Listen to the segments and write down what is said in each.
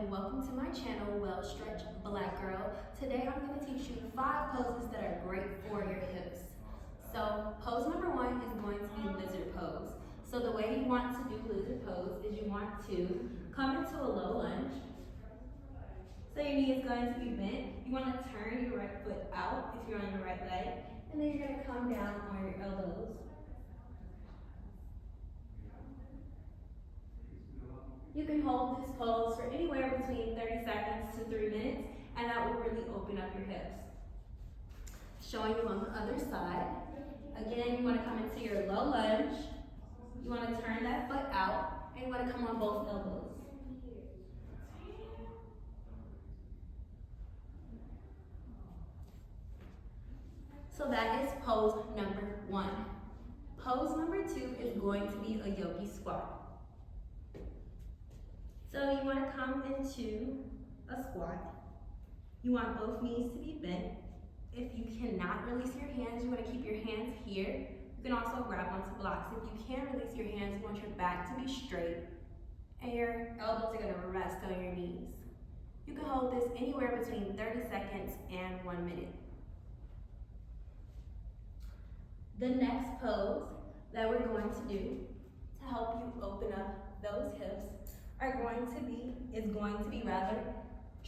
and welcome to my channel, Well Stretch Black Girl. Today I'm going to teach you 5 poses that are great for your hips. So pose number 1 is going to be lizard pose. So the way you want to do lizard pose is you want to come into a low lunge. So your knee is going to be bent. You want to turn your right foot out if you're on your right leg, and then you're going to come down on your elbows. You can hold this pose for anywhere between 30 seconds to 3 minutes, and that will really open up your hips. Showing you on the other side. Again, you want to come into your low lunge. You want to turn that foot out, and you want to come on both elbows. So that is pose number 1. Pose number 2 is going to be a yogi squat. So you want to come into a squat. You want both knees to be bent. If you cannot release your hands, you want to keep your hands here. You can also grab onto blocks. If you can't release your hands, you want your back to be straight and your elbows are going to rest on your knees. You can hold this anywhere between 30 seconds and 1 minute. The next pose that we're going to do to help you open up those hips is going to be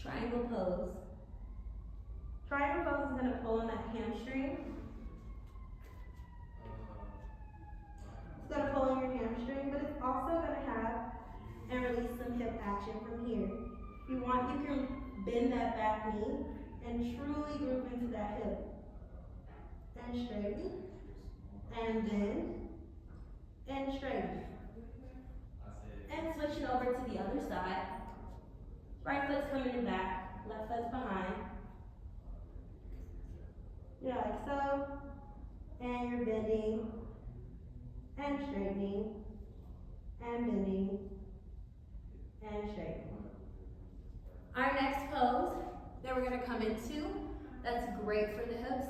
triangle pose. Triangle pose is going to pull on that hamstring. It's going to pull on your hamstring, but it's also going to have and release some hip action from here. If you want, you can bend that back knee and truly groove into that hip. And straighten, and bend, and straighten. And switch it over to the other side. Right foot's coming in back, left foot's behind. Yeah, like so. And you're bending, and straightening, and bending, and straightening. Our next pose that we're going to come into, that's great for the hips,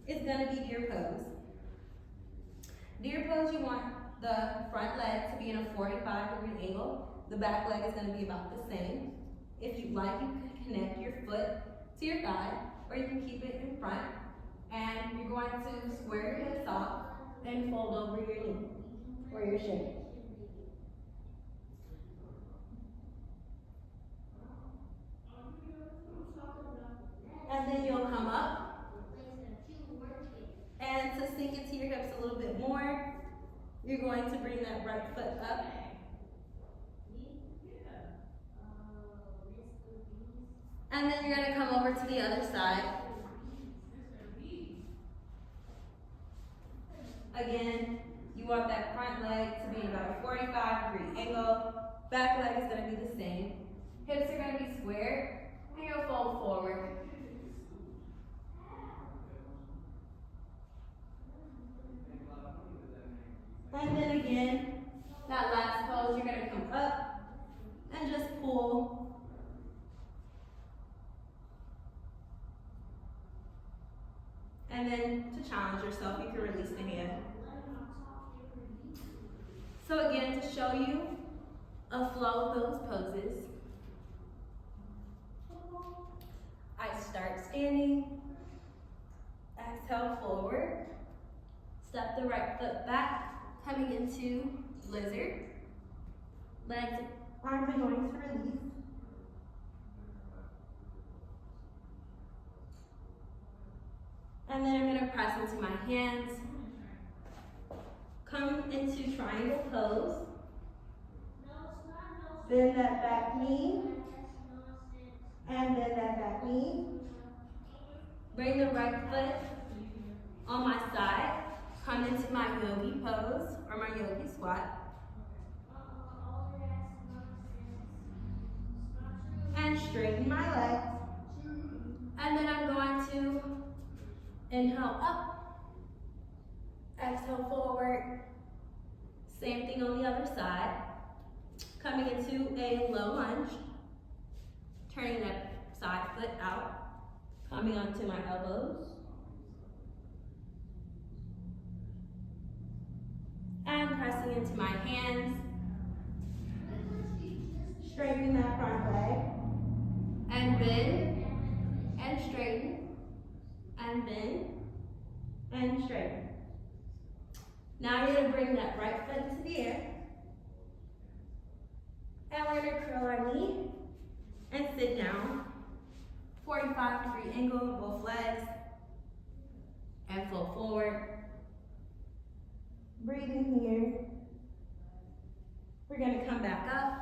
is going to be deer pose. Deer pose, you want the front leg to be in a 45-degree angle. The back leg is going to be about the same. If you'd like, you can connect your foot to your thigh, or you can keep it in front. And you're going to square your hips off and fold over your knee or your shin. And then you'll come up. And to sink into your hips a little bit more, you're going to bring that right foot up. And then you're going to come over to the other side. Again, you want that front leg to be about a 45-degree angle. Back leg is going to be the same. Hips are going to be squared, and you'll fold forward. And then again, that last pose, you're going to come up and just pull. And then to challenge yourself, you can release the hand. So again, to show you a flow of those poses, I start standing, exhale forward, step the right foot back, coming into lizard. Legs, arms are going to release. And then I'm going to press into my hands. Come into triangle pose. Bend that back knee. And bend that back knee. Bring the right foot on my side. Come into my yogi pose or my yogi squat. And straighten my legs. And then I'm going to inhale up. Exhale forward. Same thing on the other side. Coming into a low lunge. Turning that side foot out. Coming onto my elbows. And pressing into my hands. Straighten that front leg. And bend, and straighten, and bend, and straighten. Now you're gonna bring that right foot into the air. And we're gonna curl our knee and sit down. 45-degree angle of both legs. And flow forward. Breathe in here. We're gonna come back up.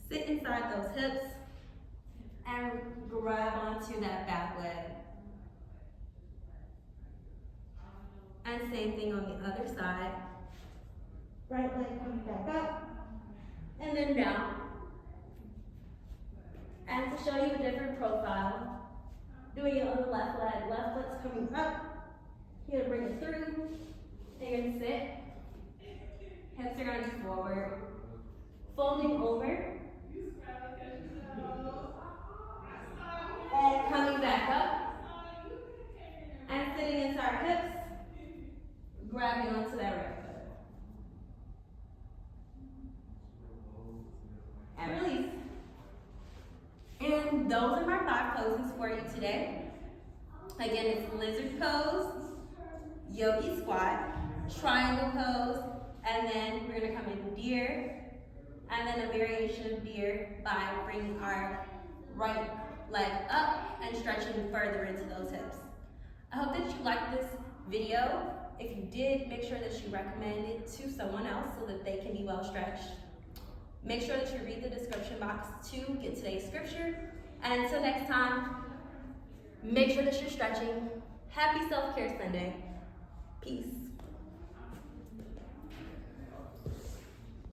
Sit inside those hips. And grab onto that back leg. And same thing on the other side. Right leg comes back up. And then down. And to show you a different profile, doing it on the left leg. Left foot's coming up. You're gonna bring it through. And you're gonna sit. Hips are gonna be forward. Folding over. And coming back up. And sitting into our hips. Grabbing onto that right foot. And release. And those are my 5 poses for you today. Again, it's lizard pose, yogi squat, triangle pose, and then we're gonna come in deer, and then a variation of deer by bringing our right leg up and stretching further into those hips. I hope that you liked this video. If you did, make sure that you recommend it to someone else so that they can be well stretched. Make sure that you read the description box to get today's scripture. And until next time, make sure that you're stretching. Happy Self-Care Sunday. Peace.